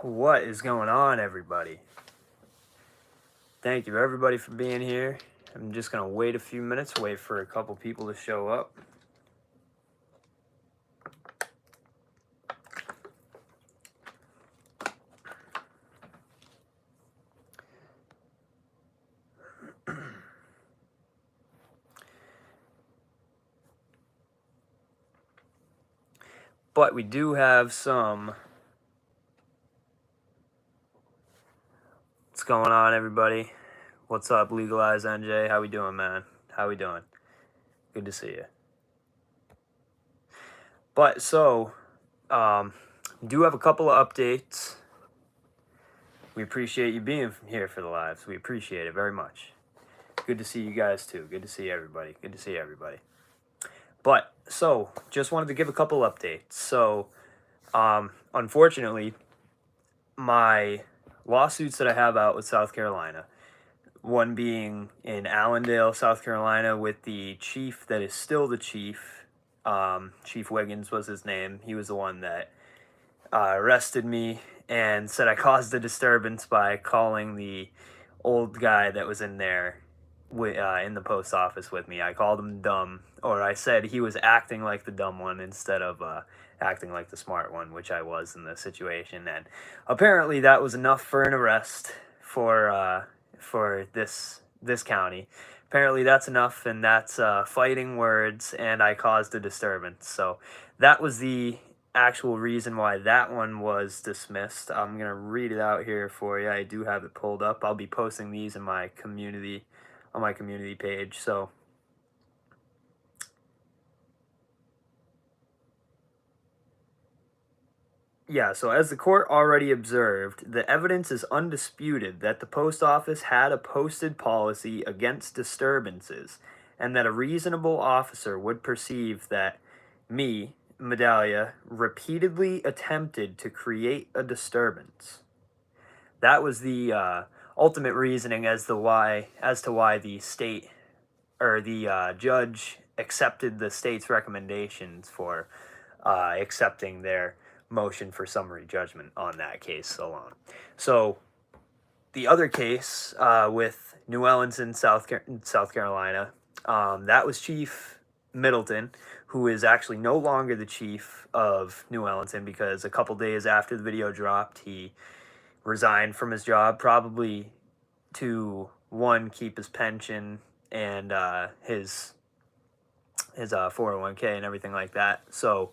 What is going on, everybody? Thank you, everybody, for being here. I'm just going to wait a few minutes, wait for a couple people to show up. But we do have some... What's going on, everybody? What's up, Legalize NJ? How we doing, man? How we doing? Good to see you. But, so, do have a couple of updates. We appreciate you being here for the lives. We appreciate it very much. Good to see you guys, too. Good to see everybody. Good to see everybody. But, so, just wanted to give a couple updates. So, unfortunately, my lawsuits that I have out with South Carolina, one being in Allendale, South Carolina, with the chief that is still the chief, Chief Wiggins was his name. He was the one that arrested me and said I caused a disturbance by calling the old guy that was in there in the post office with me. I called him dumb, or I said he was acting like the dumb one instead of acting like the smart one, which I was in the situation. And apparently that was enough for an arrest for this county. Apparently that's enough, and that's fighting words, and I caused a disturbance. So that was the actual reason why that one was dismissed. I'm gonna read it out here for you. I do have it pulled up. I'll be posting these in my community, on my community page. So yeah, so as the court already observed, the evidence is undisputed that the post office had a posted policy against disturbances, and that a reasonable officer would perceive that me, Medallia, repeatedly attempted to create a disturbance. That was the ultimate reasoning as to why the state, or the judge, accepted the state's recommendations for accepting their motion for summary judgment on that case alone. So the other case with New Ellenton, South Carolina, that was Chief Middleton, who is actually no longer the chief of New Ellenton, because a couple days after the video dropped, he resigned from his job, probably to, one, keep his pension and his 401k and everything like that. So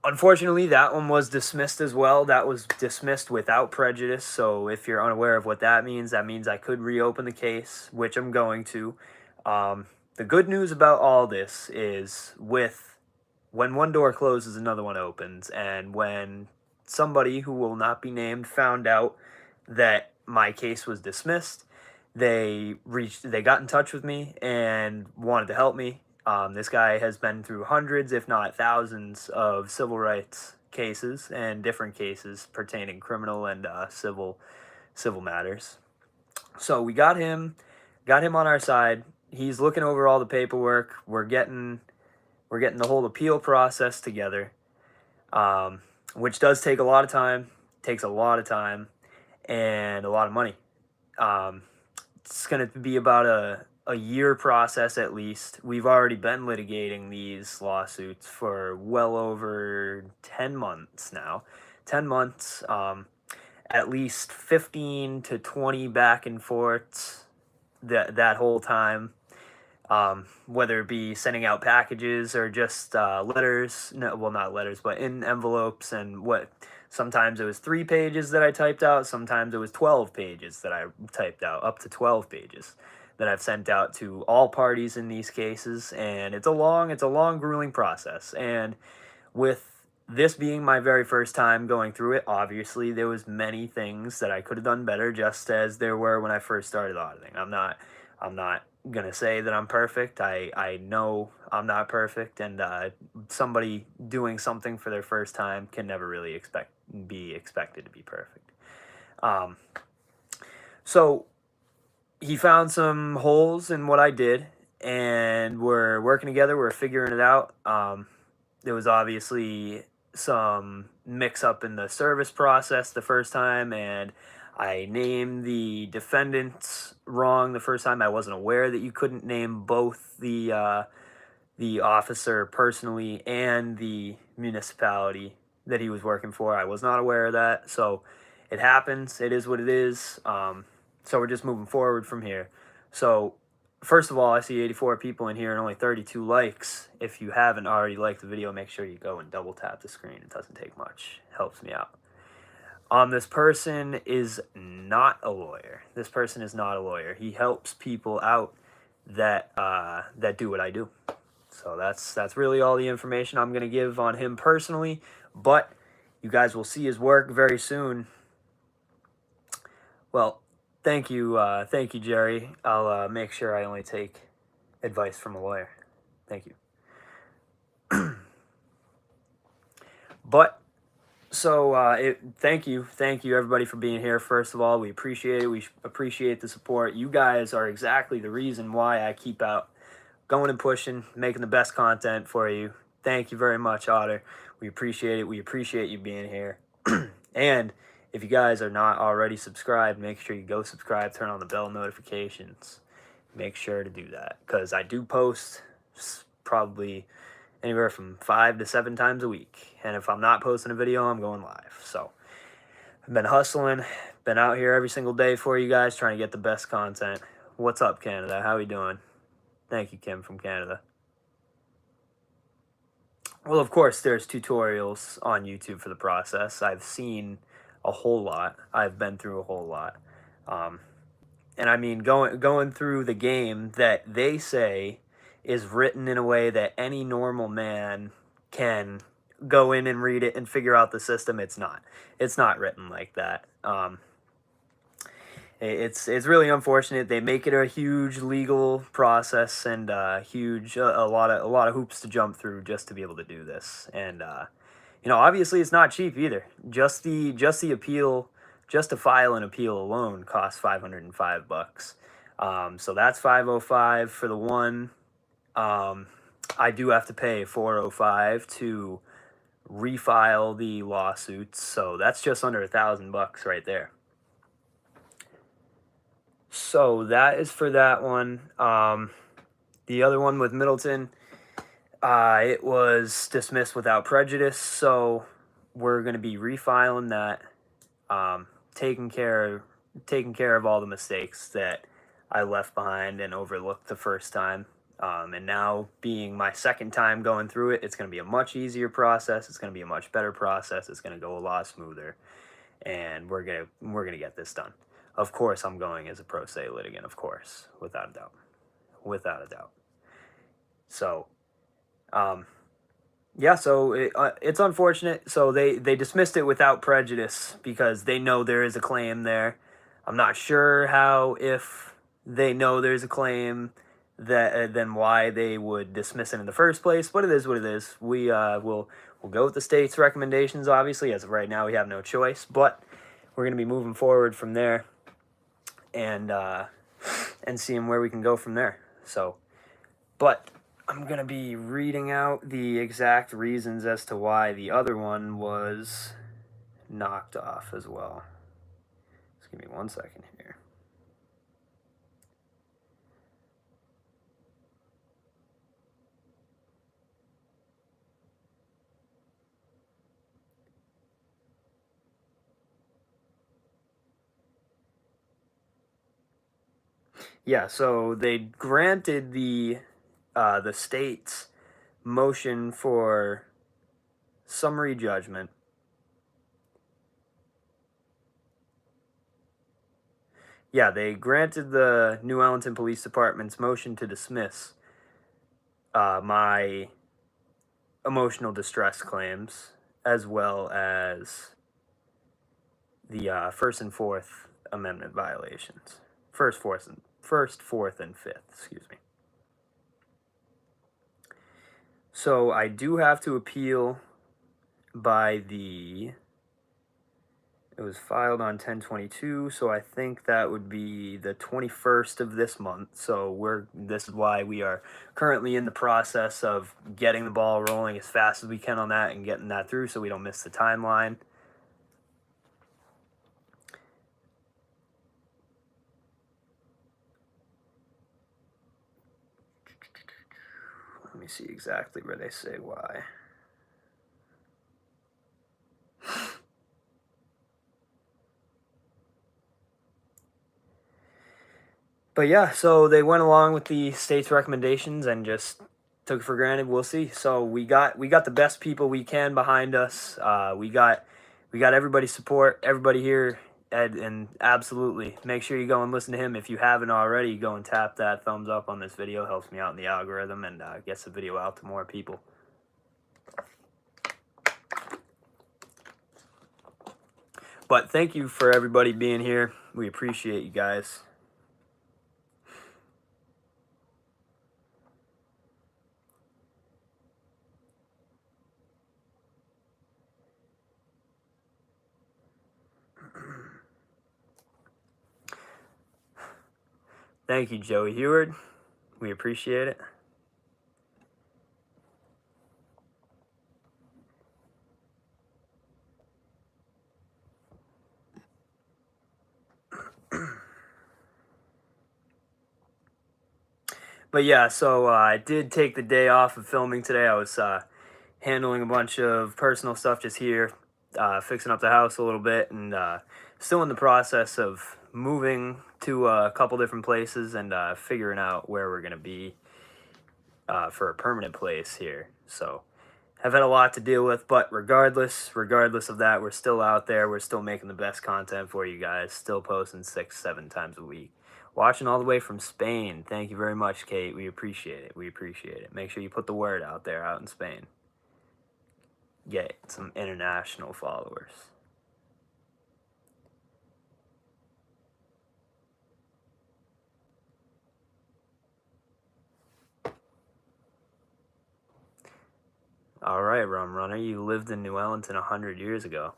unfortunately that one was dismissed as well. That was dismissed without prejudice. So if you're unaware of what that means I could reopen the case, which I'm going to. The good news about all this is, when one door closes, another one opens. And when somebody who will not be named found out that my case was dismissed, they got in touch with me and wanted to help me. This guy has been through hundreds, if not thousands, of civil rights cases and different cases pertaining criminal and civil matters. So we got him on our side. He's looking over all the paperwork. We're getting the whole appeal process together, which does take a lot of time. Takes a lot of time and a lot of money. It's going to be about a year process at least. We've already been litigating these lawsuits for well over 10 months now. 10 months, at least 15 to 20 back and forths that whole time. Whether it be sending out packages or just letters, no, well, not letters, but in envelopes, and sometimes it was 3 pages that I typed out, sometimes it was 12 pages that I typed out, up to 12 pages that I've sent out to all parties in these cases. And it's a long, grueling process. And with this being my very first time going through it, obviously there was many things that I could have done better, just as there were when I first started auditing. I'm not gonna say that I'm perfect. I know I'm not perfect, and somebody doing something for their first time can never really be expected to be perfect. So he found some holes in what I did, and we're working together. We're figuring it out. There was obviously some mix up in the service process the first time, and I named the defendants wrong the first time. I wasn't aware that you couldn't name both the officer personally and the municipality that he was working for. I was not aware of that, so it happens. It is what it is. So we're just moving forward from here. So first of all, I see 84 people in here and only 32 likes. If you haven't already liked the video, make sure you go and double tap the screen. It doesn't take much. It helps me out. This person is not a lawyer. This person is not a lawyer. He helps people out that that do what I do. So that's really all the information I'm gonna give on him personally. But you guys will see his work very soon. Well, thank you, Jerry. I'll make sure I only take advice from a lawyer. Thank you. But so thank you everybody for being here. First of all, we appreciate it. We appreciate the support. You guys are exactly the reason why I keep out going and pushing, making the best content for you. Thank you very much, Auditor. We appreciate it. We appreciate you being here. And if you guys are not already subscribed, make sure you go subscribe, turn on the bell notifications. Make sure to do that, because I do post probably anywhere from 5 to 7 times a week. And if I'm not posting a video, I'm going live. So I've been hustling, been out here every single day for you guys, trying to get the best content. What's up, Canada? How we doing? Thank you, Kim from Canada. Well, of course, there's tutorials on YouTube for the process. I've seen a whole lot. I've been through a whole lot. And I mean, going through the game that they say is written in a way that any normal man can go in and read it and figure out the system. It's not. It's not written like that. It's really unfortunate. They make it a huge legal process and a lot of hoops to jump through just to be able to do this. And you know, obviously it's not cheap either. Just the appeal, just to file an appeal alone costs $505. So that's $505 for the one. I do have to pay $405 to refile the lawsuits, so that's just under $1,000 right there. So that is for that one. The other one with Middleton, it was dismissed without prejudice, so we're going to be refiling that, taking care of all the mistakes that I left behind and overlooked the first time. And now being my second time going through it, it's going to be a much easier process. It's going to be a much better process. It's going to go a lot smoother, and we're gonna get this done. Of course, I'm going as a pro se litigant, of course, without a doubt. Without a doubt. So, yeah, so it's unfortunate. So they dismissed it without prejudice because they know there is a claim there. I'm not sure how, if they know there's a claim, that then why they would dismiss it in the first place, but it is what it is. We'll go with the state's recommendations, obviously. As of right now, we have no choice, but we're going to be moving forward from there and seeing where we can go from there. So, but I'm going to be reading out the exact reasons as to why the other one was knocked off as well. Just give me 1 second here. Yeah, so they granted the state's motion for summary judgment. Yeah, they granted the New Allenton Police Department's motion to dismiss my emotional distress claims, as well as the First and Fourth Amendment violations. First, Fourth, and Fifth, excuse me. So I do have to appeal by the was filed on 10/22, so I think that would be the 21st of this month. So this is why we are currently in the process of getting the ball rolling as fast as we can on that and getting that through so we don't miss the timeline. Let me see exactly where they say why. But yeah, so they went along with the state's recommendations and just took it for granted. We'll see. So we got the best people we can behind us. We got everybody's support, everybody here, and absolutely make sure you go and listen to him. If you haven't already, go and tap that thumbs up on this video. Helps me out in the algorithm and gets the video out to more people. But thank you for everybody being here. We appreciate you guys. Thank you, Joey Heward. We appreciate it. But yeah, so I did take the day off of filming today. I was handling a bunch of personal stuff just here, fixing up the house a little bit, and still in the process of moving to a couple different places and figuring out where we're going to be for a permanent place here. So I've had a lot to deal with, but regardless of that, we're still out there. We're still making the best content for you guys, still posting 6-7 times a week. Watching all the way from Spain. Thank you very much, Kate. We appreciate it. We appreciate it. Make sure you put the word out there out in Spain. Get some international followers. All right, Rum Runner. You lived in New Ellington 100 years ago.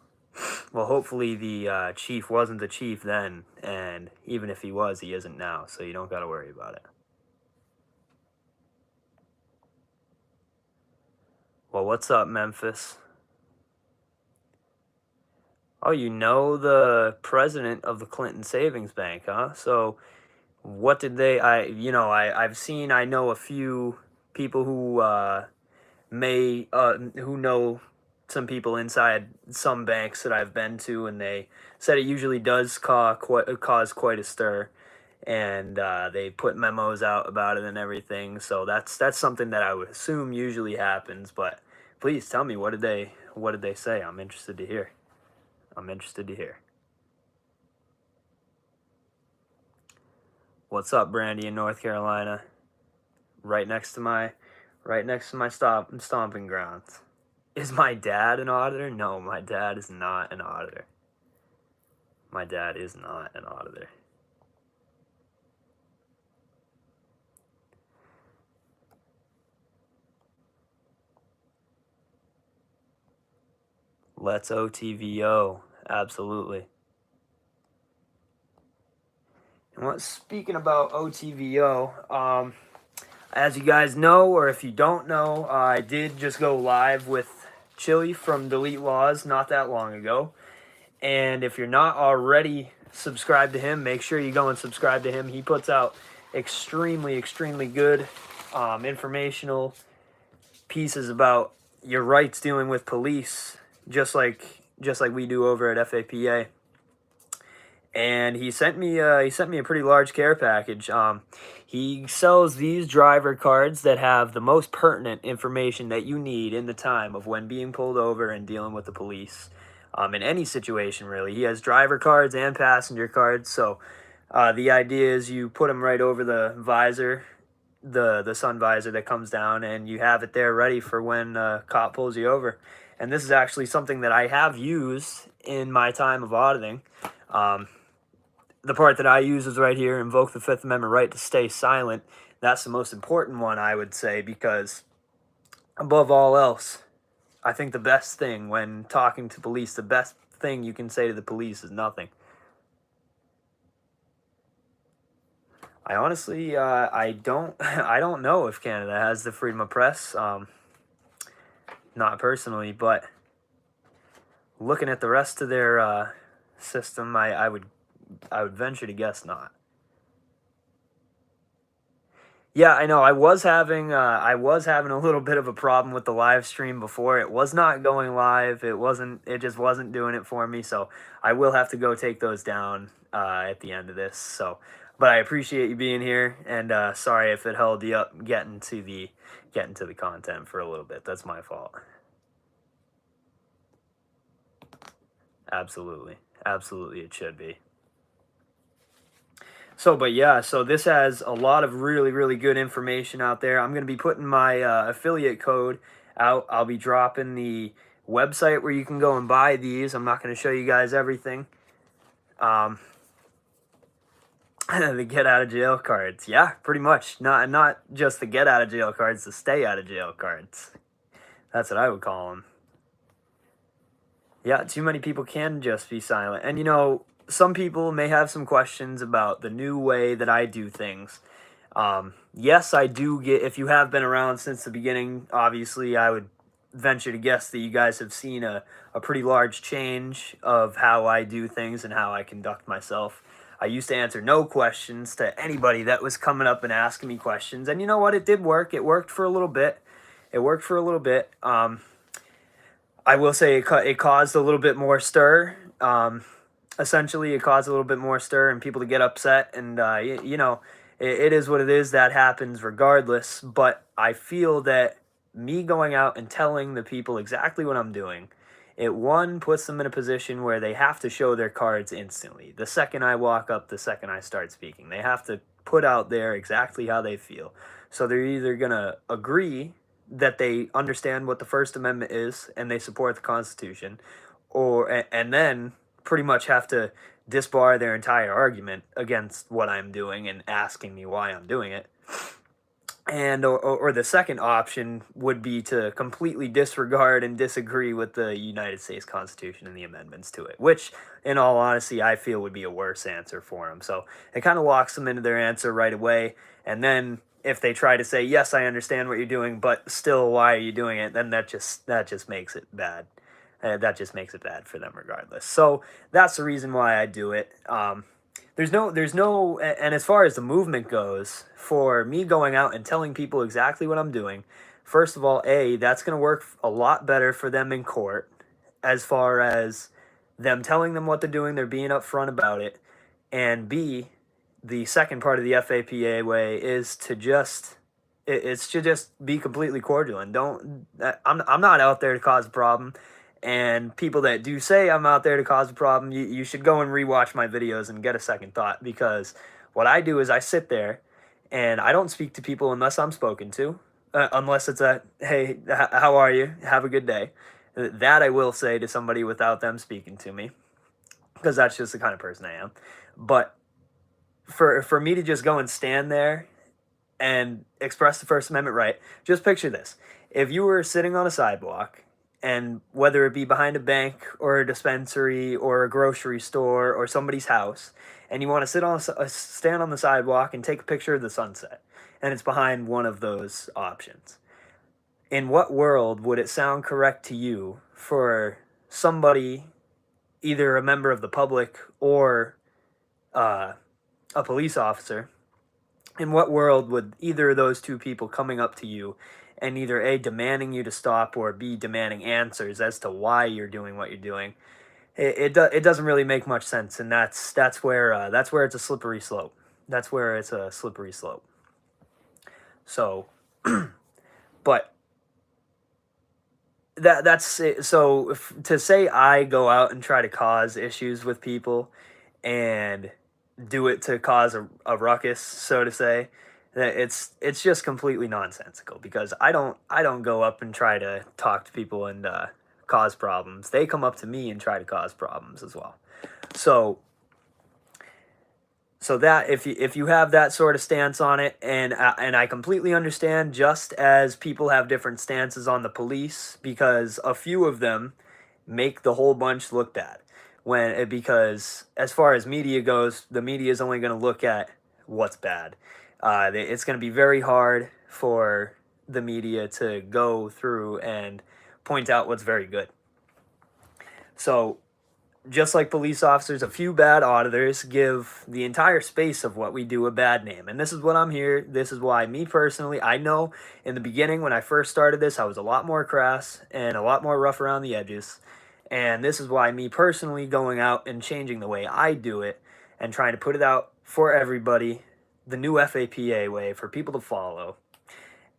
Well, hopefully the chief wasn't the chief then, and even if he was, he isn't now, so you don't got to worry about it. Well, what's up, Memphis? Oh, you know the president of the Clinton Savings Bank, huh? So what did they, I know a few people who who know some people inside some banks that I've been to, and they said it usually does cause quite a stir, and they put memos out about it and everything. So that's something that I would assume usually happens. But please tell me, what did they say? I'm interested to hear. What's up, Brandy in North Carolina? Right next to my stomping grounds. Is my dad an auditor? No, my dad is not an auditor. My dad is not an auditor. Let's OTVO. Absolutely. And speaking about OTVO, as you guys know, or if you don't know, I did just go live with Chili from Delete Laws not that long ago. And if you're not already subscribed to him, make sure you go and subscribe to him. He puts out extremely good informational pieces about your rights dealing with police, just like we do over at FAPA. And he sent me a pretty large care package. He sells these driver cards that have the most pertinent information that you need in the time of when being pulled over and dealing with the police. In any situation, really. He has driver cards and passenger cards. So the idea is you put them right over the visor, the sun visor that comes down, and you have it there ready for when a cop pulls you over. And this is actually something that I have used in my time of auditing. The part that I use is right here, invoke the Fifth Amendment right to stay silent. That's the most important one, I would say, because above all else, I think the best thing when talking to police, the best thing you can say to the police is nothing. I honestly, I don't, I don't know if Canada has the freedom of press. Not personally, but looking at the rest of their system, I would venture to guess not. Yeah, I know. I was having a little bit of a problem with the live stream before. It was not going live. It just wasn't doing it for me. So I will have to go take those down at the end of this. So, but I appreciate you being here, and sorry if it held you up getting to the content for a little bit. That's my fault. Absolutely, absolutely, it should be. So, but yeah, so this has a lot of really, really good information out there. I'm going to be putting my affiliate code out. I'll be dropping the website where you can go and buy these. I'm not going to show you guys everything. The get out of jail cards. Yeah, pretty much. Not just the get out of jail cards, the stay out of jail cards. That's what I would call them. Yeah, too many people can just be silent. And some people may have some questions about the new way that I do things. Yes, I do get, if you have been around since the beginning, obviously I would venture to guess that you guys have seen a pretty large change of how I do things and how I conduct myself. I used to answer no questions to anybody that was coming up and asking me questions. And you know what? It did work. It worked for a little bit. It worked for a little bit. I will say it caused a little bit more stir. Essentially, it caused a little bit more stir and people to get upset. And, it is what it is. That happens regardless. But I feel that me going out and telling the people exactly what I'm doing, one, puts them in a position where they have to show their cards instantly. The second I walk up, the second I start speaking, they have to put out there exactly how they feel. So they're either going to agree that they understand what the First Amendment is and they support the Constitution, and then pretty much have to disbar their entire argument against what I'm doing and asking me why I'm doing it. And or the second option would be to completely disregard and disagree with the United States Constitution and the amendments to it, which, in all honesty, I feel would be a worse answer for them. So it kind of locks them into their answer right away. And then if they try to say, yes, I understand what you're doing, but still, why are you doing it? Then that just makes it bad. That just makes it bad for them regardless. So that's the reason why I do it. There's no, and as far as the movement goes, for me going out and telling people exactly what I'm doing, first of all, that's going to work a lot better for them in court, as far as them telling them what they're doing, they're being upfront about it, and B, the second part of the FAPA way is to just, it's to just be completely cordial and I'm not out there to cause a problem. And people that do say I'm out there to cause a problem, you should go and rewatch my videos and get a second thought, because what I do is I sit there and I don't speak to people unless I'm spoken to, unless it's hey, how are you? Have a good day. That I will say to somebody without them speaking to me, because that's just the kind of person I am. But for me to just go and stand there and express the First Amendment right, just picture this. If you were sitting on a sidewalk, and whether it be behind a bank or a dispensary or a grocery store or somebody's house, and you want to stand on the sidewalk and take a picture of the sunset, and it's behind one of those options, in what world would it sound correct to you for somebody, either a member of the public or a police officer, in what world would either of those two people coming up to you and either A, demanding you to stop, or B, demanding answers as to why you're doing what you're doing, it doesn't really make much sense. And that's where it's a slippery slope. That's where it's a slippery slope. So, but that's it. So to say I go out and try to cause issues with people and do it to cause a ruckus, so to say, it's just completely nonsensical, because I don't go up and try to talk to people and cause problems. They come up to me and try to cause problems as well. So that if you have that sort of stance on it, and I completely understand, just as people have different stances on the police, because a few of them, make the whole bunch look bad. Because as far as media goes, the media is only going to look at what's bad. It's going to be very hard for the media to go through and point out what's very good. So just like police officers, a few bad auditors give the entire space of what we do a bad name. And this is what I'm here. This is why, me personally, I know in the beginning when I first started this, I was a lot more crass and a lot more rough around the edges. And this is why, me personally, going out and changing the way I do it and trying to put it out for everybody, the new FAPA way for people to follow,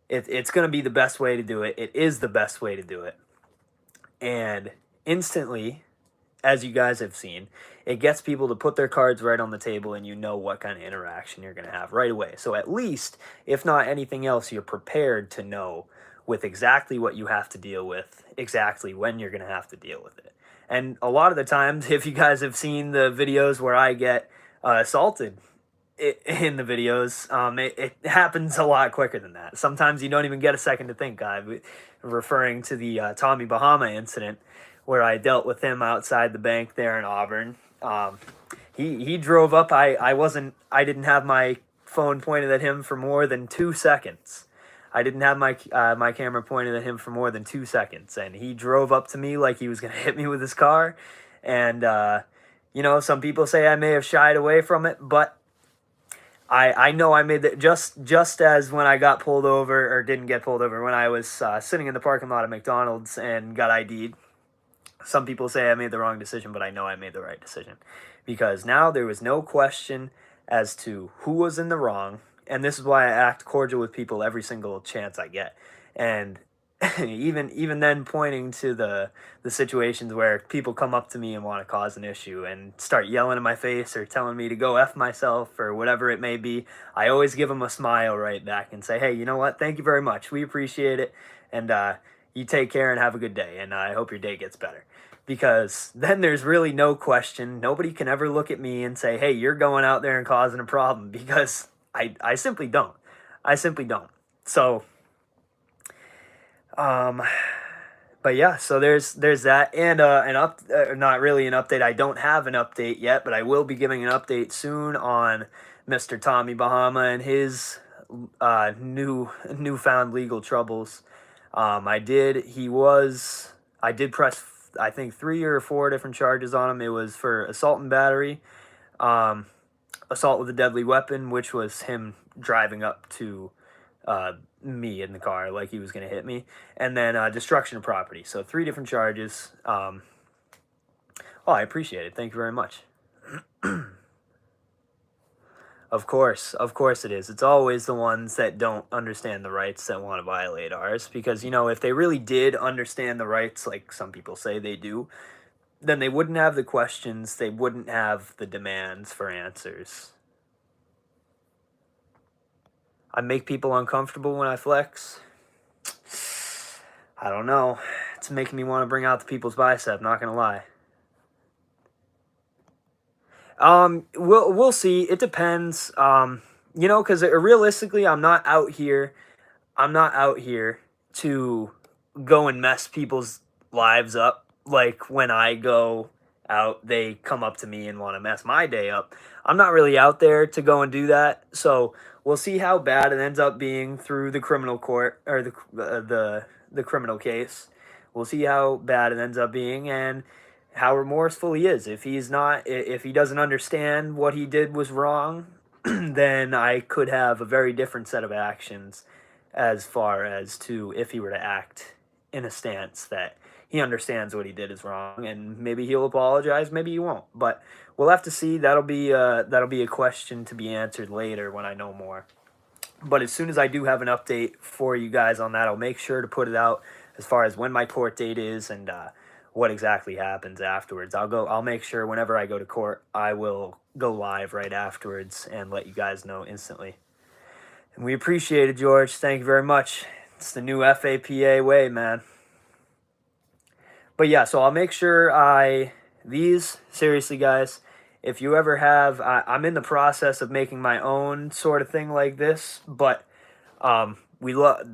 it's going to be the best way to do it. It is the best way to do it. And instantly, as you guys have seen, it gets people to put their cards right on the table and you know what kind of interaction you're going to have right away. So at least, if not anything else, you're prepared to know with exactly what you have to deal with, exactly when you're going to have to deal with it. And a lot of the times, if you guys have seen the videos where I get assaulted in the videos, it happens a lot quicker than that. Sometimes you don't even get a second to think. I'm referring to the Tommy Bahama incident where I dealt with him outside the bank there in Auburn. He drove up. I didn't have my phone pointed at him for more than 2 seconds. I didn't have my camera pointed at him for more than 2 seconds, and he drove up to me like he was gonna hit me with his car. And some people say I may have shied away from it, but I know I made that just as when I got pulled over, or didn't get pulled over, when I was sitting in the parking lot of McDonald's and got ID'd. Some people say I made the wrong decision, but I know I made the right decision. Because now there was no question as to who was in the wrong, and this is why I act cordial with people every single chance I get. And even then, pointing to the situations where people come up to me and want to cause an issue and start yelling in my face or telling me to go F myself or whatever it may be, I always give them a smile right back and say, hey, you know what? Thank you very much. We appreciate it. And you take care and have a good day. And I hope your day gets better. Because then there's really no question. Nobody can ever look at me and say, hey, you're going out there and causing a problem, because I simply don't. I simply don't. So, but yeah, so there's that, and not really an update. I don't have an update yet, but I will be giving an update soon on Mr. Tommy Bahama and his newfound legal troubles. I did press, I think, 3 or 4 different charges on him. It was for assault and battery, assault with a deadly weapon, which was him driving up to me in the car like he was going to hit me, and then destruction of property. So 3 different charges. Oh, I appreciate it. Thank you very much. Of course it is. It's always the ones that don't understand the rights that want to violate ours, because, if they really did understand the rights, like some people say they do, then they wouldn't have the questions, they wouldn't have the demands for answers. I make people uncomfortable when I flex. I don't know. It's making me want to bring out the people's bicep, not gonna lie. We'll see. It depends. Because realistically, I'm not out here to go and mess people's lives up. Like, when I go out, they come up to me and want to mess my day up. I'm not really out there to go and do that. So we'll see how bad it ends up being through the criminal court, or the criminal case. We'll see how bad it ends up being, and how remorseful he is. If he doesn't understand what he did was wrong, then I could have a very different set of actions, as far as to if he were to act in a stance that he understands what he did is wrong, and maybe he'll apologize, maybe he won't. But we'll have to see. That'll be a question to be answered later when I know more. But as soon as I do have an update for you guys on that, I'll make sure to put it out, as far as when my court date is and what exactly happens afterwards. I'll make sure whenever I go to court, I will go live right afterwards and let you guys know instantly. And we appreciate it, George. Thank you very much. It's the new FAPA way, man. But yeah, so I'll make sure seriously, guys, if you ever I'm in the process of making my own sort of thing like this, but we love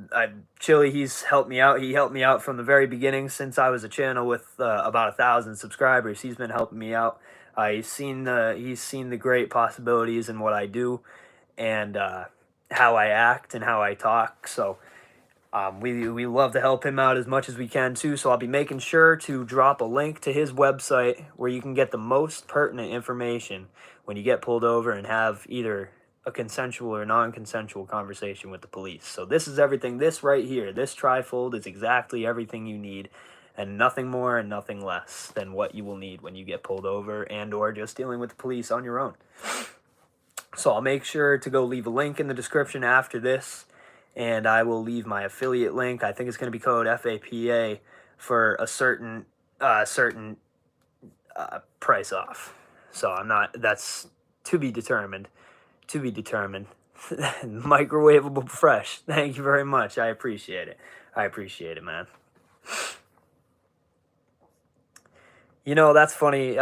Chili. He's helped me out. He helped me out from the very beginning since I was a channel with about 1,000 subscribers. He's been helping me out. He's seen the great possibilities in what I do and how I act and how I talk. So we love to help him out as much as we can too. So I'll be making sure to drop a link to his website where you can get the most pertinent information when you get pulled over and have either a consensual or non-consensual conversation with the police. So this is everything. This right here, this trifold is exactly everything you need, and nothing more and nothing less than what you will need when you get pulled over and or just dealing with the police on your own. So I'll make sure to go leave a link in the description after this, and I will leave my affiliate link. I think it's going to be code FAPA for a certain price off. So I'm not. That's to be determined. To be determined. Microwavable fresh. Thank you very much. I appreciate it. I appreciate it, man. You know, that's funny.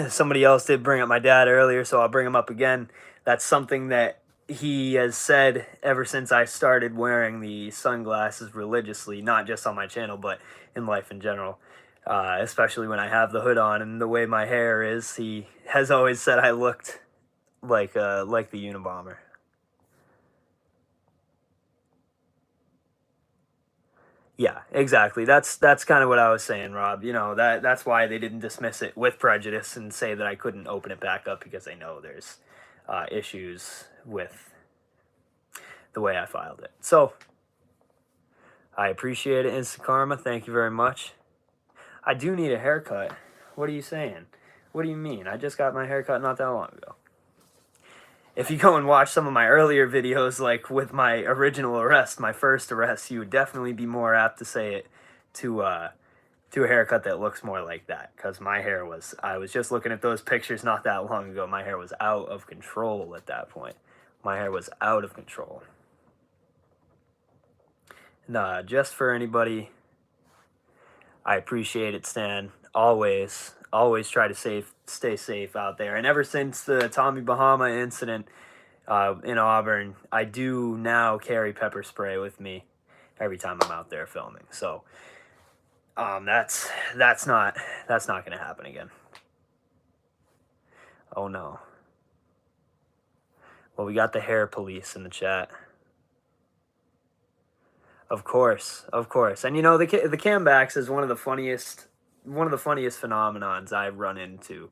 Somebody else did bring up my dad earlier, so I'll bring him up again. That's something that he has said ever since I started wearing the sunglasses religiously, not just on my channel, but in life in general. Especially when I have the hood on and the way my hair is, he has always said I looked like the Unabomber. Yeah, exactly. That's kind of what I was saying, Rob. You know, that's why they didn't dismiss it with prejudice and say that I couldn't open it back up, because they know there's issues with the way I filed it. So I appreciate it, Instant Karma. Thank you very much. I do need a haircut. What are you saying? What do you mean? I just got my haircut not that long ago. If you go and watch some of my earlier videos, like with my original arrest, my first arrest, you would definitely be more apt to say it to a haircut that looks more like that. Because my hair was, I was just looking at those pictures not that long ago. My hair was out of control at that point. My hair was out of control. And just for anybody, I appreciate it, Stan. Always try to stay safe out there. And ever since the Tommy Bahama incident in Auburn, I do now carry pepper spray with me every time I'm out there filming. So that's not going to happen again. Oh no. Well, we got the hair police in the chat. Of course. And you know, the cambacks is one of the funniest phenomenons I've run into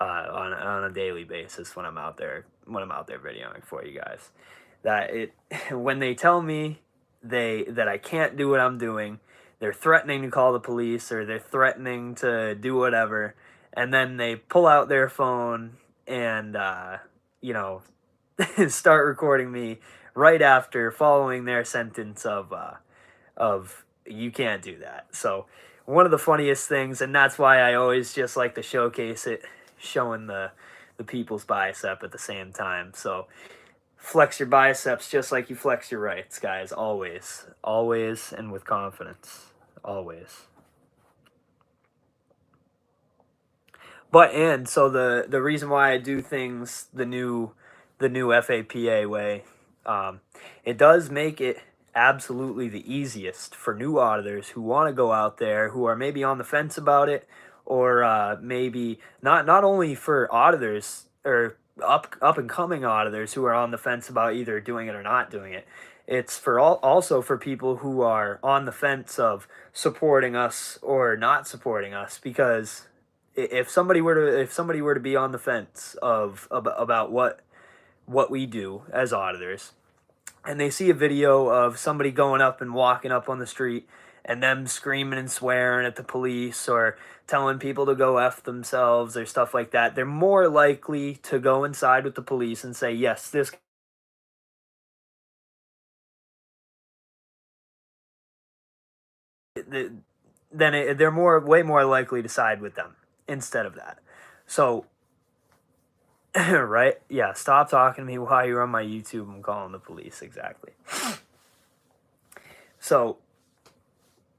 on a daily basis when I'm out there videoing for you guys. That when they tell me that I can't do what I'm doing, they're threatening to call the police or they're threatening to do whatever, and then they pull out their phone and you know, start recording me right after following their sentence of you can't do that. So one of the funniest things, and that's why I always just like to showcase it, showing the people's bicep at the same time. So flex your biceps just like you flex your rights, guys. Always and with confidence. Always. But and so the reason why I do things the new FAPA way, it does make it absolutely the easiest for new auditors who want to go out there, who are maybe on the fence about it, or maybe not only for auditors or up and coming auditors who are on the fence about either doing it or not doing it. It's for also for people who are on the fence of supporting us or not supporting us, because if somebody were to be on the fence about what we do as auditors, and they see a video of somebody going up and walking up on the street and them screaming and swearing at the police or telling people to go F themselves or stuff like that, they're more likely to go inside with the police and say, yes, this then they're way more likely to side with them instead of that. So right? Yeah, stop talking to me while you're on my YouTube. I'm calling the police. Exactly. So,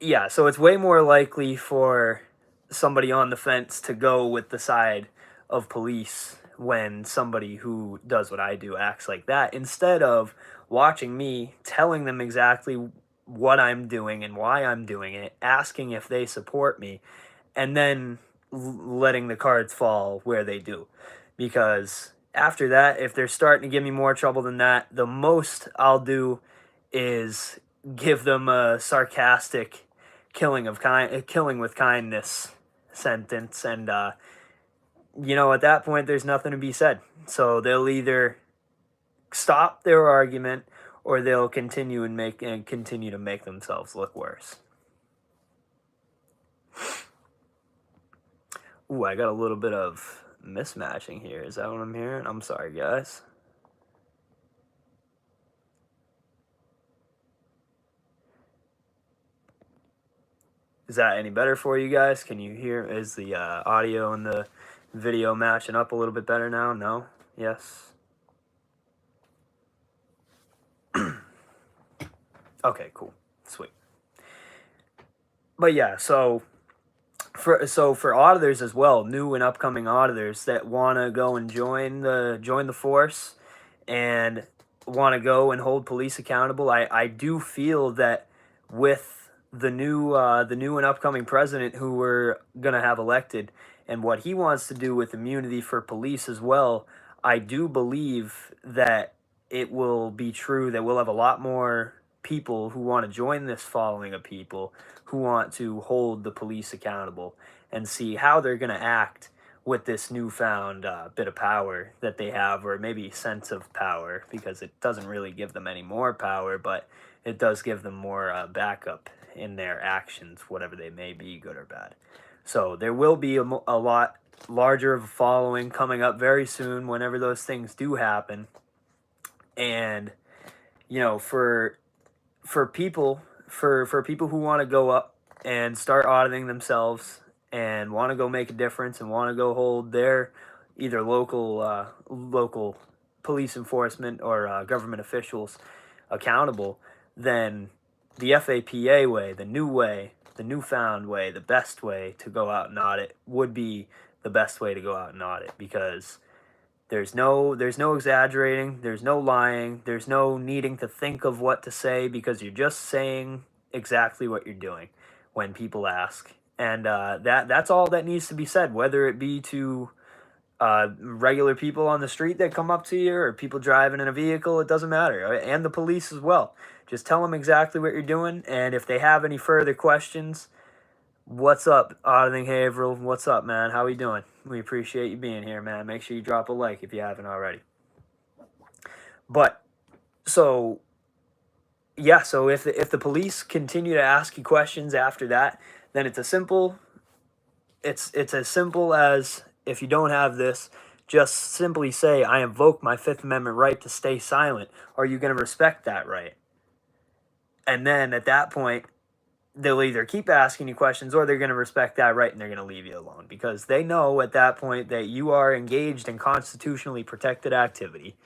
yeah, so it's way more likely for somebody on the fence to go with the side of police when somebody who does what I do acts like that, instead of watching me, telling them exactly what I'm doing and why I'm doing it, asking if they support me, and then letting the cards fall where they do. Because after that, if they're starting to give me more trouble than that, the most I'll do is give them a sarcastic killing with kindness sentence, and at that point there's nothing to be said. So they'll either stop their argument, or they'll continue to make themselves look worse. Ooh, I got a little bit of mismatching here. Is that what I'm hearing? I'm sorry, guys. Is that any better for you guys? Can you hear? Is the audio and the video matching up a little bit better now? No? Yes? Okay, cool. Sweet. But yeah, so for auditors as well, new and upcoming auditors that want to go and join the force and want to go and hold police accountable, I do feel that with the new and upcoming president who we're gonna have elected, and what he wants to do with immunity for police as well, I do believe that it will be true that we'll have a lot more people who want to join this following of people who want to hold the police accountable and see how they're going to act with this newfound bit of power that they have, or maybe sense of power, because it doesn't really give them any more power, but it does give them more backup in their actions, whatever they may be, good or bad. So there will be a lot larger of a following coming up very soon whenever those things do happen. And for people who want to go up and start auditing themselves and want to go make a difference and want to go hold their either local police enforcement or government officials accountable, then the FAPA way, the newfound way, the best way to go out and audit would be the best way to go out and audit, because there's no exaggerating, there's no lying, there's no needing to think of what to say, because you're just saying exactly what you're doing when people ask. And that's all that needs to be said, whether it be to regular people on the street that come up to you or people driving in a vehicle. It doesn't matter, and the police as well. Just tell them exactly what you're doing, and if they have any further questions, what's up, Auditing Haverhill? What's up, man? How we doing? We appreciate you being here, man. Make sure you drop a like if you haven't already. But so yeah, so if the police continue to ask you questions after that, then it's as simple as, if you don't have this, just simply say, I invoke my Fifth Amendment right to stay silent. Are you going to respect that right? And then at that point, they'll either keep asking you questions, or they're going to respect that right and they're going to leave you alone, because they know at that point that you are engaged in constitutionally protected activity.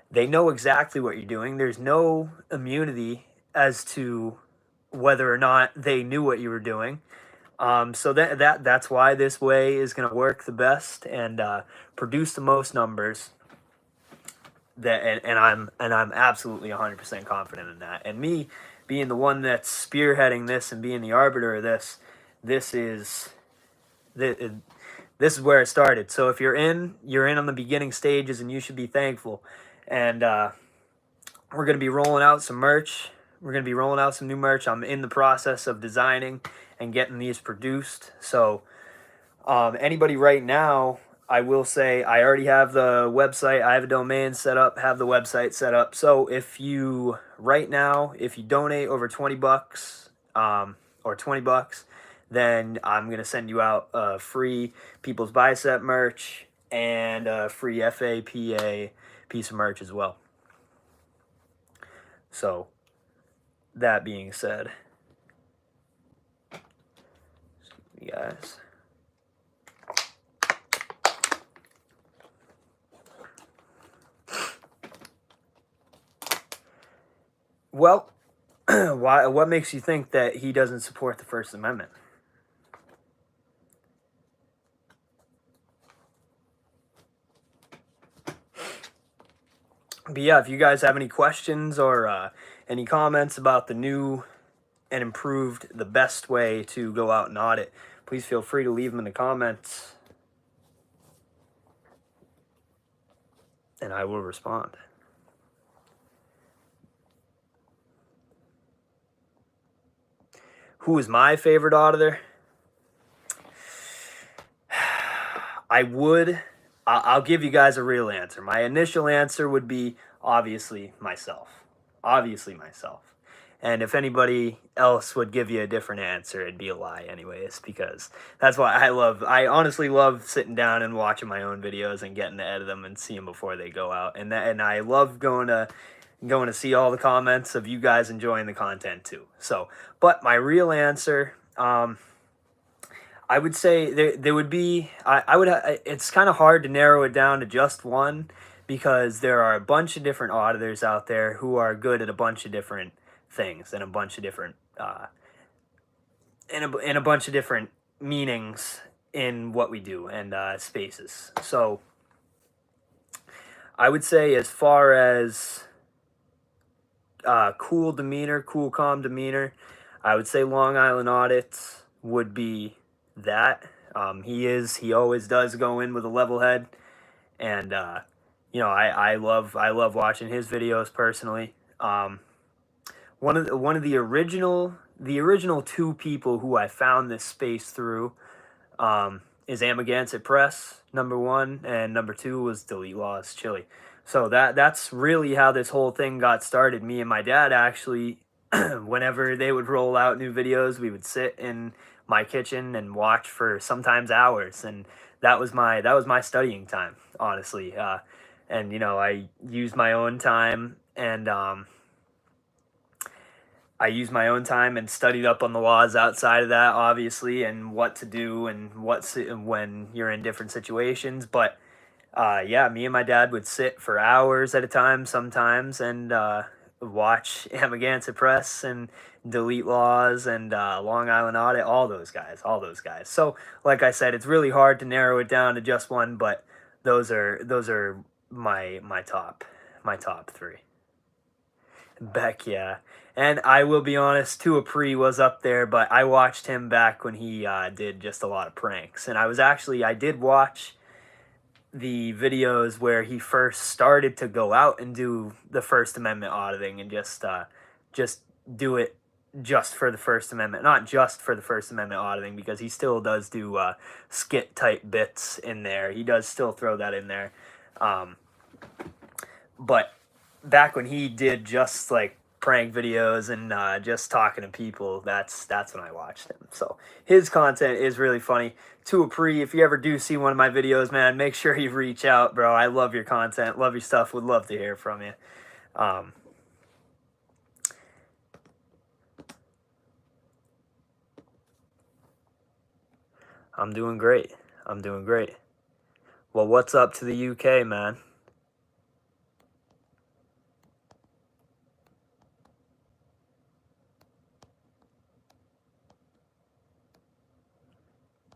They know exactly what you're doing. There's no immunity as to whether or not they knew what you were doing. So that's why this way is going to work the best and produce the most numbers. And I'm absolutely 100% confident in that. And me being the one that's spearheading this and being the arbiter of this is where it started. So if you're in on the beginning stages, and you should be thankful. And we're going to be rolling out some merch. We're going to be rolling out some new merch. I'm in the process of designing and getting these produced. So anybody right now, I will say I already have the website. I have a domain set up, have the website set up. So if you donate over $20 or $20, then I'm going to send you out a free People's Bicep merch and a free FAPA piece of merch as well. So that being said, you guys, well, what makes you think that he doesn't support the First Amendment? But yeah, if you guys have any questions or any comments about the new and improved, the best way to go out and audit, please feel free to leave them in the comments, and I will respond. Who is my favorite auditor? I'll give you guys a real answer. My initial answer would be obviously myself. Obviously myself. And if anybody else would give you a different answer, it'd be a lie anyways, because that's why I honestly love sitting down and watching my own videos and getting to edit them and see them before they go out. And I love going to see all the comments of you guys enjoying the content too. So, but my real answer, I would say there would be it's kind of hard to narrow it down to just one, because there are a bunch of different auditors out there who are good at a bunch of different things and a bunch of different in a bunch of different meanings in what we do and spaces. So I would say, as far as cool demeanor, cool calm demeanor, I would say Long Island Audits would be that. He always does go in with a level head, and I love watching his videos personally. One of the original two people who I found this space through is Amagansett Press, number one, and number two was Delete Laws Chili. So that's really how this whole thing got started. Me and my dad actually, whenever they would roll out new videos, we would sit in my kitchen and watch for sometimes hours, and that was my studying time, honestly. And I used my own time, and studied up on the laws outside of that, obviously, and what to do and when you're in different situations. But yeah, me and my dad would sit for hours at a time sometimes and watch Amagansett Press and Delete Laws and Long Island Audit, all those guys. So, like I said, it's really hard to narrow it down to just one, but those are my top three. Beck, yeah. And I will be honest, Tua Pre was up there, but I watched him back when he did just a lot of pranks. And I did watch the videos where he first started to go out and do the First Amendment auditing and just do it just for the First Amendment. Not just for the First Amendment auditing, because he still does do skit type bits in there. He does still throw that in there. But back when he did just like prank videos and just talking to people, that's when I watched him. So his content is really funny. Tua Pre, if you ever do see one of my videos, man, make sure you reach out, bro. I love your content, love your stuff, would love to hear from you. I'm doing great. Well, what's up to the UK, man?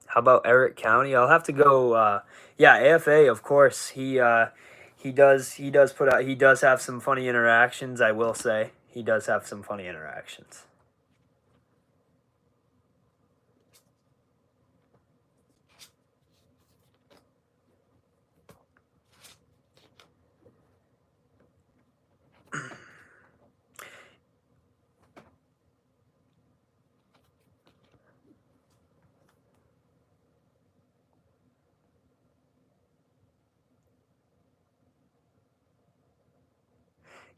How about Eric County? I'll have to go. Yeah, AFA, of course. He does have some funny interactions. I will say he does have some funny interactions.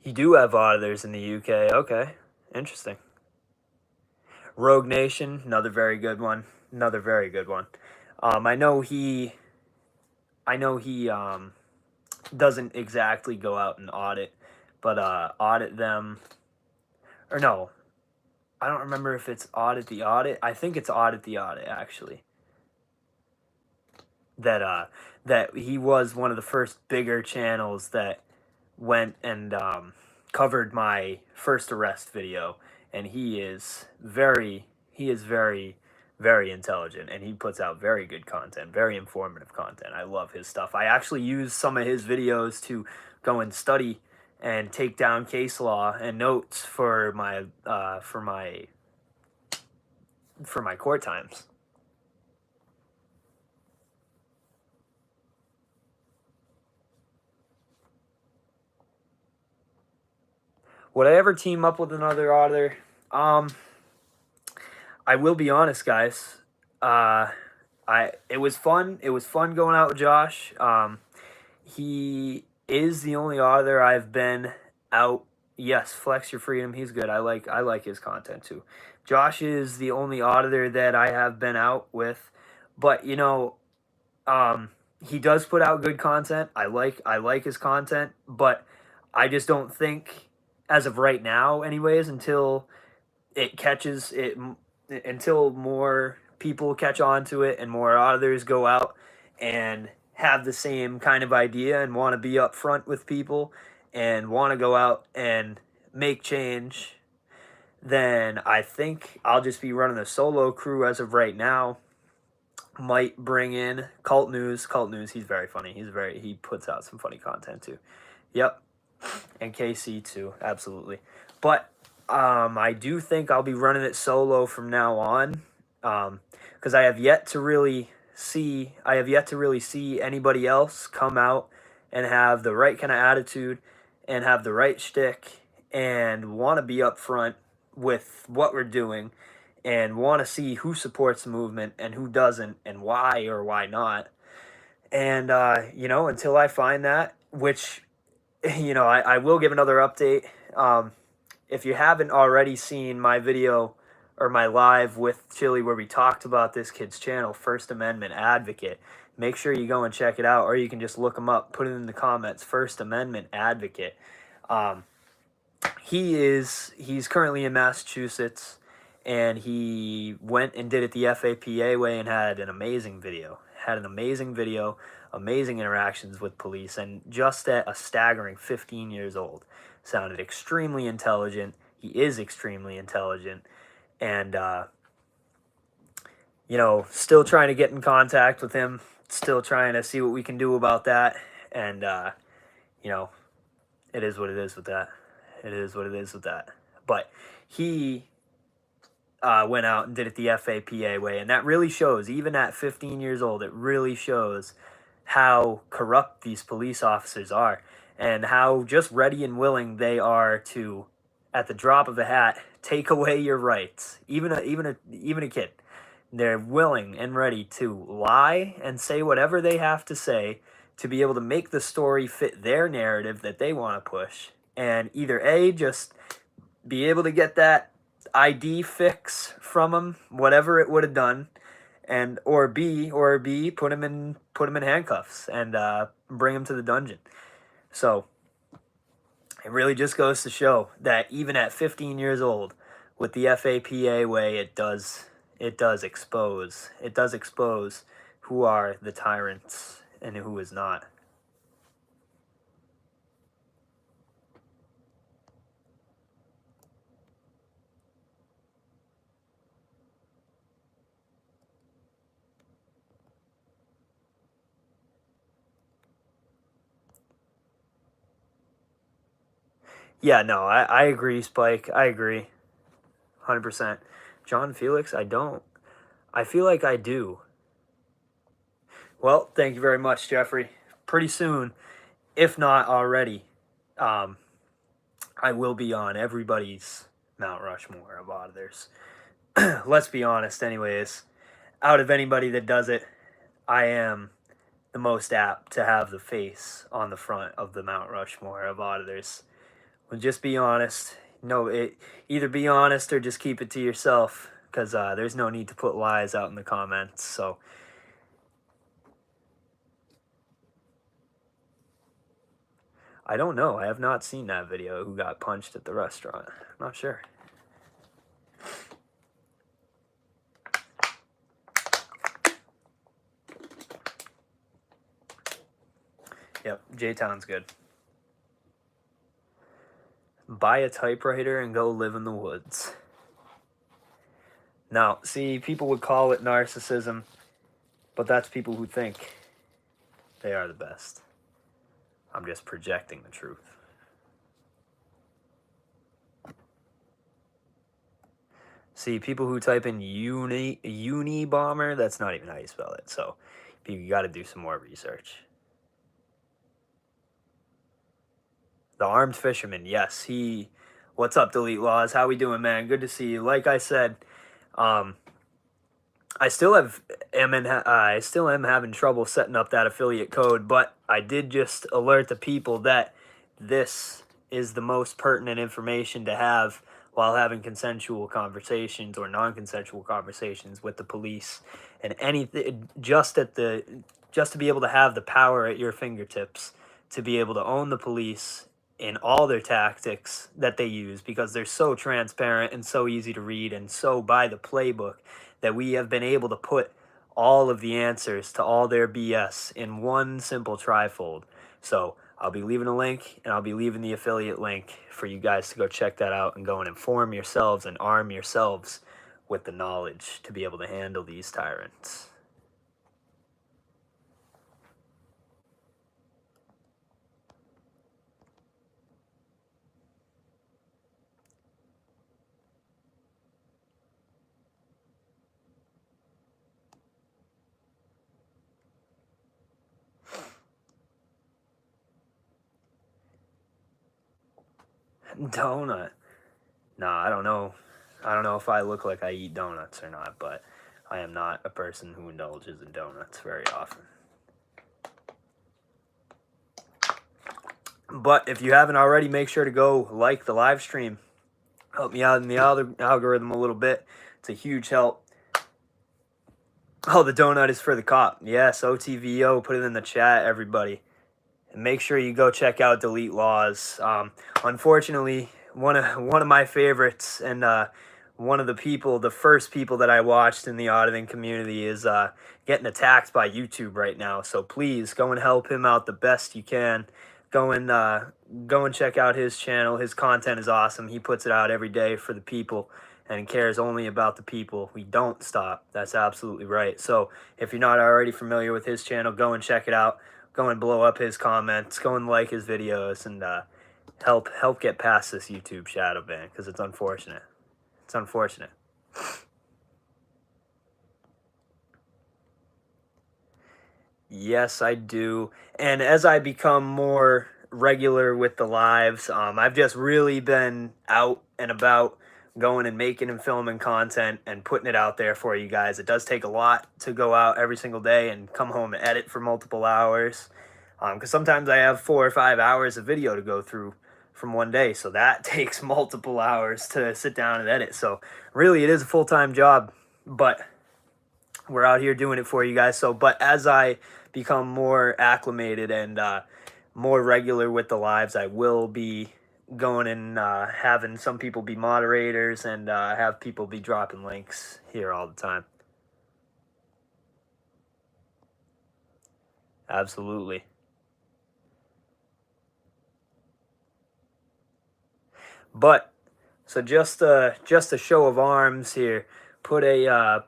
You do have auditors in the UK. Okay, interesting. Rogue Nation, another very good one. I know he doesn't exactly go out and audit, but audit them, or no, I don't remember if it's Audit the Audit. I think it's Audit the Audit, actually. That he was one of the first bigger channels that went and covered my first arrest video, and he is very very intelligent, and he puts out very good content, very informative content. I love his stuff. I actually use some of his videos to go and study and take down case law and notes for my court times. Would I ever team up with another auditor? I will be honest, guys. It was fun. It was fun going out with Josh. He is the only author I've been out. Yes, Flex Your Freedom. He's good. I like his content too. Josh is the only auditor that I have been out with, but he does put out good content. I like his content, but I just don't think, as of right now, anyways, it catches it until more people catch on to it and more auditors go out and have the same kind of idea and want to be upfront with people and want to go out and make change, then I think I'll just be running a solo crew as of right now. Might bring in Cult News. Cult News, he's very funny. He puts out some funny content too. Yep. And KC too, absolutely. But I do think I'll be running it solo from now on, because I have yet to really see anybody else come out and have the right kind of attitude and have the right shtick and want to be upfront with what we're doing and want to see who supports the movement and who doesn't and why or why not. And until I find that, which I will give another update. If you haven't already seen my video or my live with Chili where we talked about this kid's channel, First Amendment Advocate, make sure you go and check it out, or you can just look him up, put it in the comments, First Amendment Advocate. He's currently in Massachusetts, and he went and did it the FAPA way and had an amazing video. Amazing interactions with police, and just at a staggering 15 years old. Sounded extremely intelligent. He is extremely intelligent, and still trying to get in contact with him, still trying to see what we can do about that, and it is what it is with that. But he went out and did it the FAPA way, and that really shows, even at 15 years old, it really shows how corrupt these police officers are and how just ready and willing they are to, at the drop of a hat, take away your rights. Even a kid, they're willing and ready to lie and say whatever they have to say to be able to make the story fit their narrative that they want to push, and either A, just be able to get that ID fix from them, whatever it would have done, and or B, put him in handcuffs and bring him to the dungeon. So it really just goes to show that even at 15 years old, with the FAPA way, it does expose who are the tyrants and who is not. Yeah, no, I agree, Spike. I agree. 100%. John Felix, I don't. I feel like I do. Well, thank you very much, Jeffrey. Pretty soon, if not already, I will be on everybody's Mount Rushmore of auditors. Let's be honest, anyways. Out of anybody that does it, I am the most apt to have the face on the front of the Mount Rushmore of auditors. Well, just be honest. Either be honest or just keep it to yourself, because there's no need to put lies out in the comments. So I don't know. I have not seen that video. Who got punched at the restaurant? I'm not sure. Yep, J-Town's good. Buy a typewriter and go live in the woods. Now, see, people would call it narcissism, but that's people who think they are the best. I'm just projecting the truth. See, people who type in uni bomber, that's not even how you spell it. So you got to do some more research. The armed fisherman, yes, he. What's up, Delete Laws? How we doing, man? Good to see you. Like I said, um, I still I still am having trouble setting up that affiliate code, but I did just alert the people that this is the most pertinent information to have while having consensual conversations or non-consensual conversations with the police, and anything just to be able to have the power at your fingertips to be able to own the police in all their tactics that they use, because they're so transparent and so easy to read and so by the playbook, that we have been able to put all of the answers to all their BS in one simple trifold. So I'll be leaving a link, and I'll be leaving the affiliate link for you guys to go check that out and go and inform yourselves and arm yourselves with the knowledge to be able to handle these tyrants. Donut. No, I don't know. I don't know if I look like I eat donuts or not, but I am not a person who indulges in donuts very often. But if you haven't already, make sure to go like the live stream. Help me out in the algorithm a little bit. It's a huge help. Oh, the donut is for the cop. Yes, OTVO. Put it in the chat, everybody. And make sure you go check out Delete Laws. Unfortunately, one of my favorites, and one of the first people that I watched in the auditing community is getting attacked by YouTube right now. So please go and help him out the best you can. Go and check out his channel. His content is awesome. He puts it out every day for the people and cares only about the people. We don't stop. That's absolutely right. So if you're not already familiar with his channel, go and check it out. Go and blow up his comments. Go and like his videos, and help get past this YouTube shadow ban, because it's unfortunate. It's unfortunate. Yes, I do. And as I become more regular with the lives, I've just really been out and about, going and making and filming content and putting it out there for you guys. It does take a lot to go out every single day and come home and edit for multiple hours. Because sometimes I have 4 or 5 hours of video to go through from one day. So that takes multiple hours to sit down and edit. So really, it is a full-time job. But we're out here doing it for you guys. So, but as I become more acclimated and more regular with the lives, I will be going and having some people be moderators, and have people be dropping links here all the time. Absolutely. But so just a show of arms here. Put the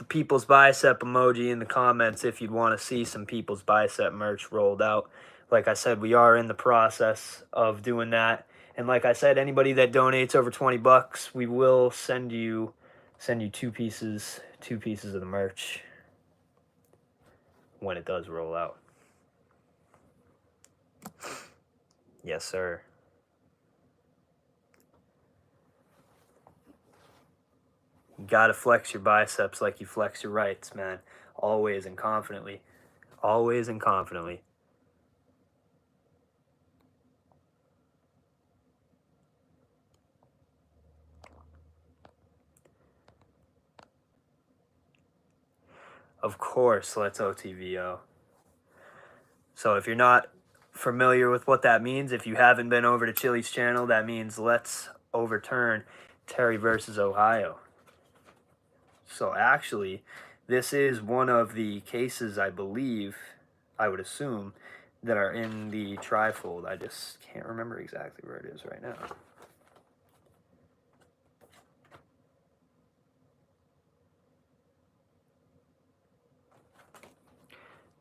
people's bicep emoji in the comments if you'd want to see some people's bicep merch rolled out. Like I said, we are in the process of doing that. And like I said, anybody that donates over $20, we will send you two pieces of the merch when it does roll out. Yes, sir. You gotta flex your biceps like you flex your rights, man. Always and confidently. Always and confidently. Of course, let's OTVO. So if you're not familiar with what that means, if you haven't been over to Chili's channel, that means let's overturn Terry versus Ohio. So actually, this is one of the cases, I believe, I would assume, that are in the trifold. I just can't remember exactly where it is right now.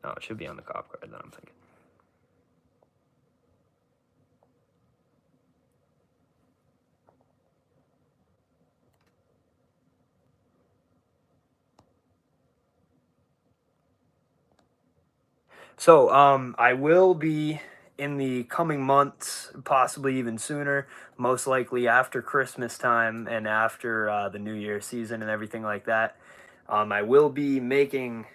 No, it should be on the cop card that I'm thinking. So, I will be in the coming months, possibly even sooner, most likely after Christmas time and after the New Year season and everything like that. I will be making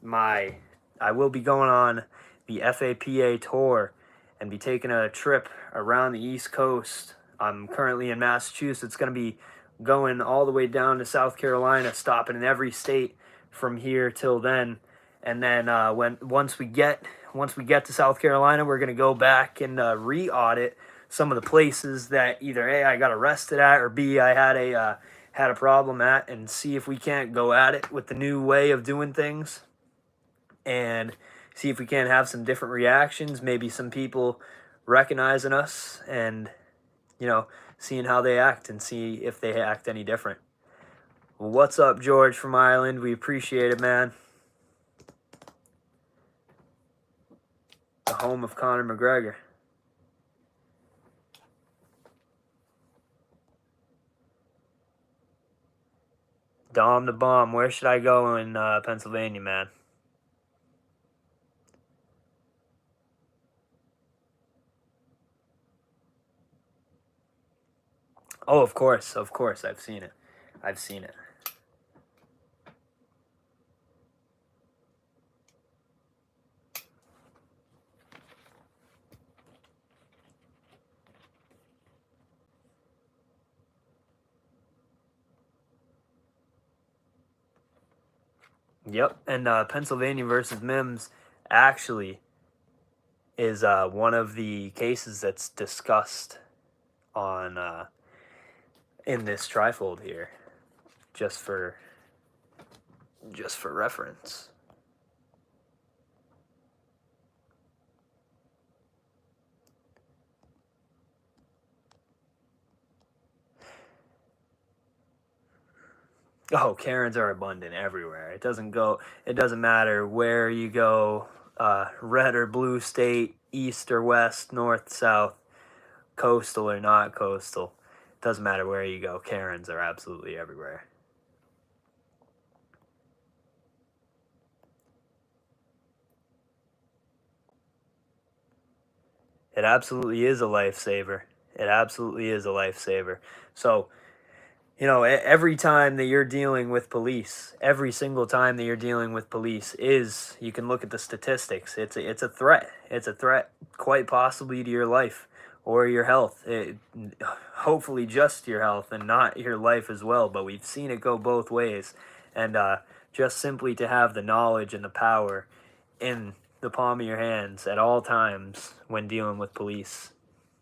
my, I will be going on the FAPA tour and be taking a trip around the East Coast. I'm currently in Massachusetts, going to be going all the way down to South Carolina, stopping in every state from here till then. And then once we get to South Carolina, we're gonna go back and re-audit some of the places that either A, I got arrested at, or B, I had a problem at, and see if we can't go at it with the new way of doing things, and see if we can't have some different reactions. Maybe some people recognizing us, and seeing how they act and see if they act any different. Well, what's up, George from Ireland? We appreciate it, man. The home of Conor McGregor. Dom the Bomb, where should I go in Pennsylvania, man? Oh, of course, I've seen it. I've seen it. Yep, and Pennsylvania versus Mims actually is one of the cases that's discussed on in this trifold here, just for reference. Oh, Karens are abundant everywhere. It doesn't matter where you go, red or blue state, east or west, north, south, coastal or not coastal. Doesn't matter where you go. Karens are absolutely everywhere. It absolutely is a lifesaver. It absolutely is a lifesaver. So, every time that you're dealing with police, every single time that you're dealing with police you can look at the statistics. It's a threat. It's a threat quite possibly to your life or your health. Hopefully just your health and not your life as well, but we've seen it go both ways. And just simply to have the knowledge and the power in the palm of your hands at all times when dealing with police,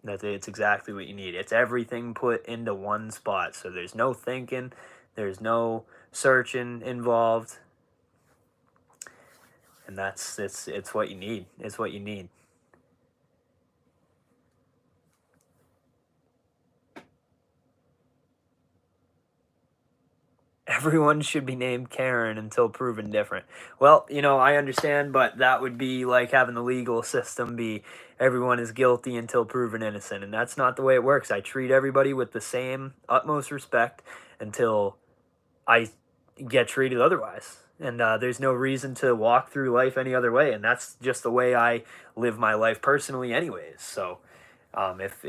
it's exactly what you need. It's everything put into one spot. So there's no thinking, there's no searching involved. And it's what you need. It's what you need. Everyone should be named Karen until proven different. Well, I understand, but that would be like having the legal system be everyone is guilty until proven innocent. And that's not the way it works. I treat everybody with the same utmost respect until I get treated otherwise. And there's no reason to walk through life any other way. And that's just the way I live my life personally, anyways. So if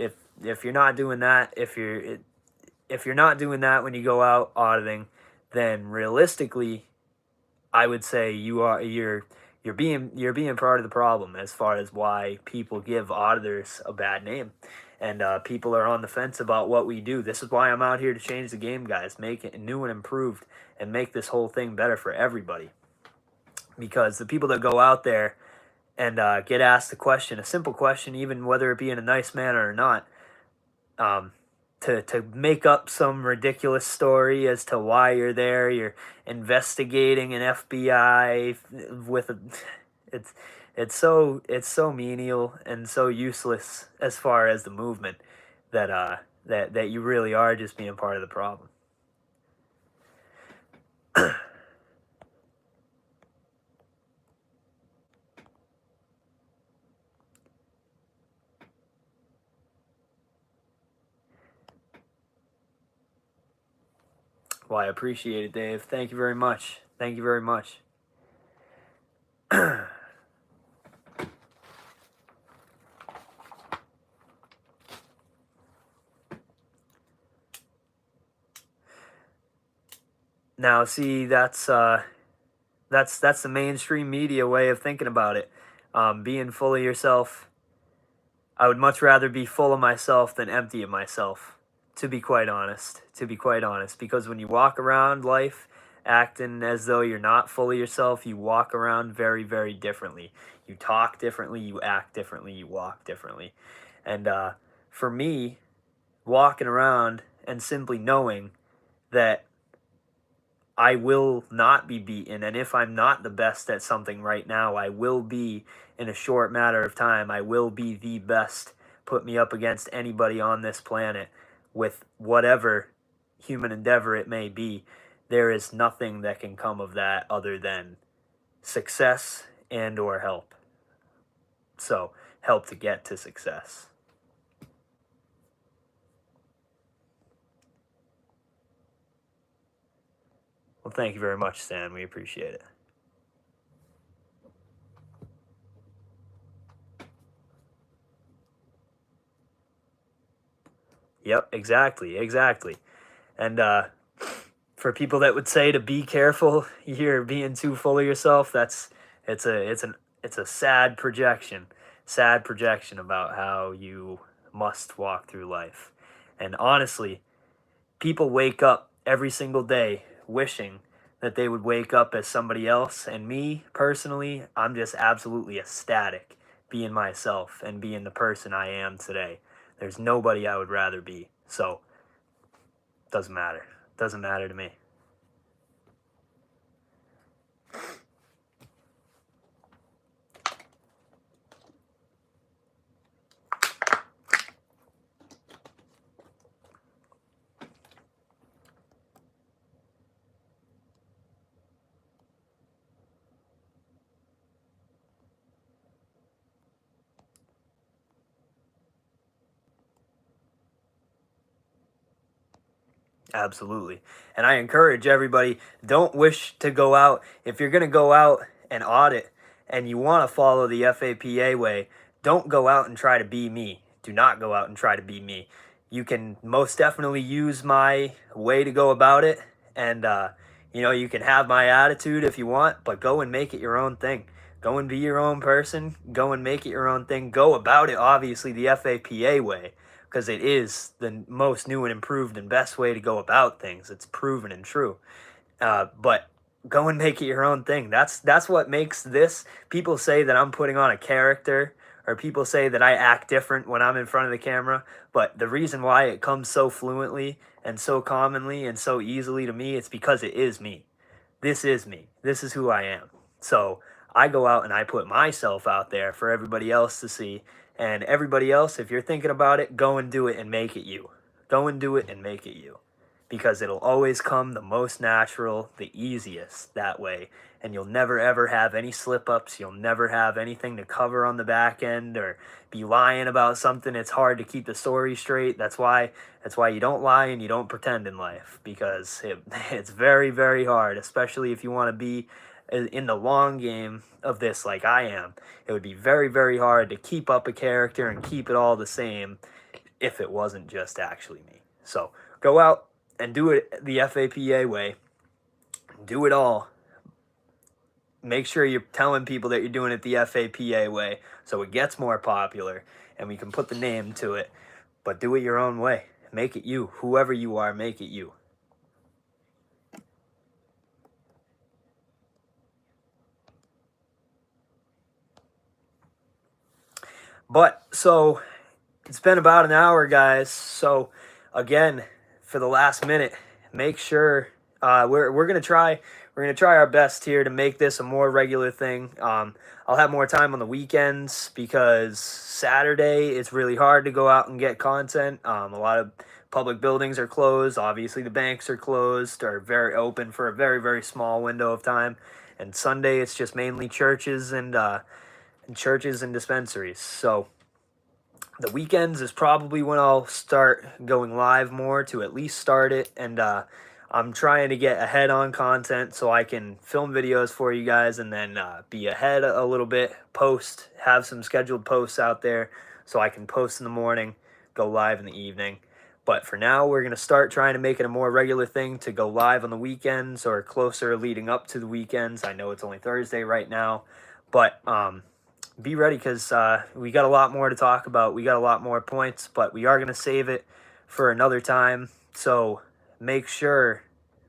you're not doing that, if you're not doing that when you go out auditing, then realistically, I would say you're being part of the problem as far as why people give auditors a bad name, and people are on the fence about what we do. This is why I'm out here to change the game, guys, make it new and improved, and make this whole thing better for everybody. Because the people that go out there and get asked a question, a simple question, even whether it be in a nice manner or not, um, to make up some ridiculous story as to why you're there. You're investigating an FBI with a it's it's so menial and so useless as far as the movement that that you really are just being part of the problem. Well, I appreciate it, Dave. Thank you very much. Thank you very much. Now, see, that's the mainstream media way of thinking about it. Being full of yourself. I would much rather be full of myself than empty of myself, to be quite honest. To be quite honest, because when you walk around life acting as though you're not full of yourself, you walk around very, very differently. You talk differently, you act differently, you walk differently. And for me, walking around and simply knowing that I will not be beaten. And if I'm not the best at something right now, I will be in a short matter of time. I will be the best. Put me up against anybody on this planet with whatever human endeavor it may be. There is nothing that can come of that other than success and or help. So, help to get to success. Well, thank you very much, Stan. We appreciate it. Yep, exactly, exactly. And for people that would say to be careful, you're being too full of yourself. It's a sad projection about how you must walk through life. And honestly, people wake up every single day wishing that they would wake up as somebody else. And me personally, I'm just absolutely ecstatic being myself and being the person I am today. There's nobody I would rather be. So, doesn't matter. Doesn't matter to me. Absolutely. And I encourage everybody, don't wish to go out. If you're going to go out and audit and you want to follow the FAPA way, don't go out and try to be me. Do not go out and try to be me. You can most definitely use my way to go about it. And, you can have my attitude if you want, but go and make it your own thing. Go and be your own person. Go and make it your own thing. Go about it, obviously, the FAPA way, because it is the most new and improved and best way to go about things. It's proven and true. But go and make it your own thing. That's what makes this. People say that I'm putting on a character, or people say that I act different when I'm in front of the camera. But the reason why it comes so fluently and so commonly and so easily to me, it's because it is me. This is me. This is who I am. So I go out and I put myself out there for everybody else to see. And everybody else, if you're thinking about it, go and do it and make it you. Go and do it and make it you. Because it'll always come the most natural, the easiest that way. And you'll never ever have any slip ups. You'll never have anything to cover on the back end or be lying about something. It's hard to keep the story straight. That's why you don't lie and you don't pretend in life, because it's very, very hard, especially if you want to be in the long game of this like I am. It would be very, very hard to keep up a character and keep it all the same if it wasn't just actually me. So go out and do it the FAPA way. Do it all. Make sure you're telling people that you're doing it the FAPA way so it gets more popular and we can put the name to it. But do it your own way. Make it you. Whoever you are, make it you. But so it's been about an hour, guys. So again, for the last minute, make sure we're gonna try our best here to make this a more regular thing. I'll have more time on the weekends because Saturday it's really hard to go out and get content. A lot of public buildings are closed. Obviously, the banks are closed or very open for a very, very small window of time. And Sunday it's just mainly churches and churches and dispensaries. So the weekends is probably when I'll start going live more, to at least start it. And I'm trying to get ahead on content so I can film videos for you guys and then be ahead a little bit, have some scheduled posts out there so I can post in the morning, go live in the evening. But for now, we're going to start trying to make it a more regular thing to go live on the weekends or closer leading up to the weekends. I know it's only Thursday right now, but be ready because we got a lot more to talk about. We got a lot more points, but we are going to save it for another time. So make sure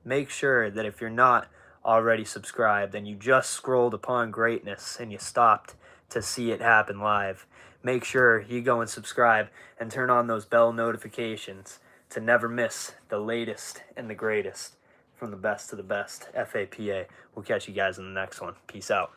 that if you're not already subscribed and you just scrolled upon greatness and you stopped to see it happen live, make sure you go and subscribe and turn on those bell notifications to never miss the latest and the greatest from the best to the best FAPA. We'll catch you guys in the next one. Peace out.